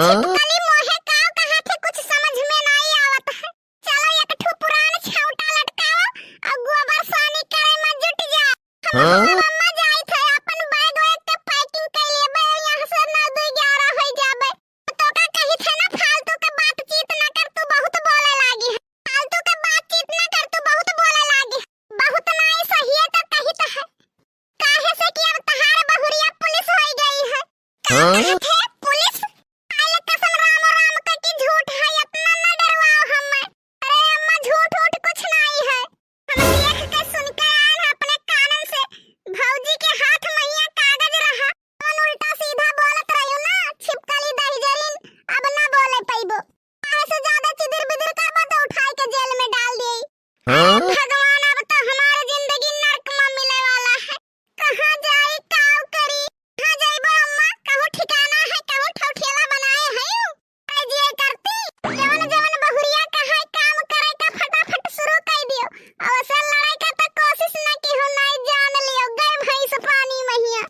छिपकली मोहे काव कहा थे कुछ समझ में नहीं आवत है। चलो एक ठो पुरान छाउटा लटकाओ और गोबर सानी करे में जुट जाओ। मम्मा जाई थे अपन बैग वैग के पैकिंग कर लेबे यहां से 9:11 हो जाबे। तो का कही थे ना फालतू के बातचीत ना कर तू बहुत बोले लागी है। फालतू के बातचीत ना कर तू बहुत बोले लागी। बहुत नहीं सही है तो कही तो है। काहे से कि अब तहार बहुरिया पुलिस हो गई है। का कही थे पुलिस आले कसम राम राम का की झूठ है इतना न डरवाओ हमें। अरे अम्मा झूठ उठ कुछ नहीं है। हम देख के सुन के आए अपने कानन से भौजी के हाथ मैया कागज रहा कौन उल्टा सीधा बोलत रहियो ना छिपकली दहिजरीन अब ना बोले पैबो। ऐसे ज्यादा चिदिर बिदिर करबो तो उठाई के जेल में डाल देई। भगवान अब तो हमारी जिंदगी नरक में मिले वाला है। कहां जाई काव करी कहां जाइबो अम्मा कहूं ठिकाना है कहूं ठौठेला बनाए है अरे जे करती जवन जवन बहुरिया कहा काम करे का फटाफट शुरू कर दियो अवसर लड़ाई का तो कोशिश न की हो नहीं जान लियो गए भैंस पानी महिया।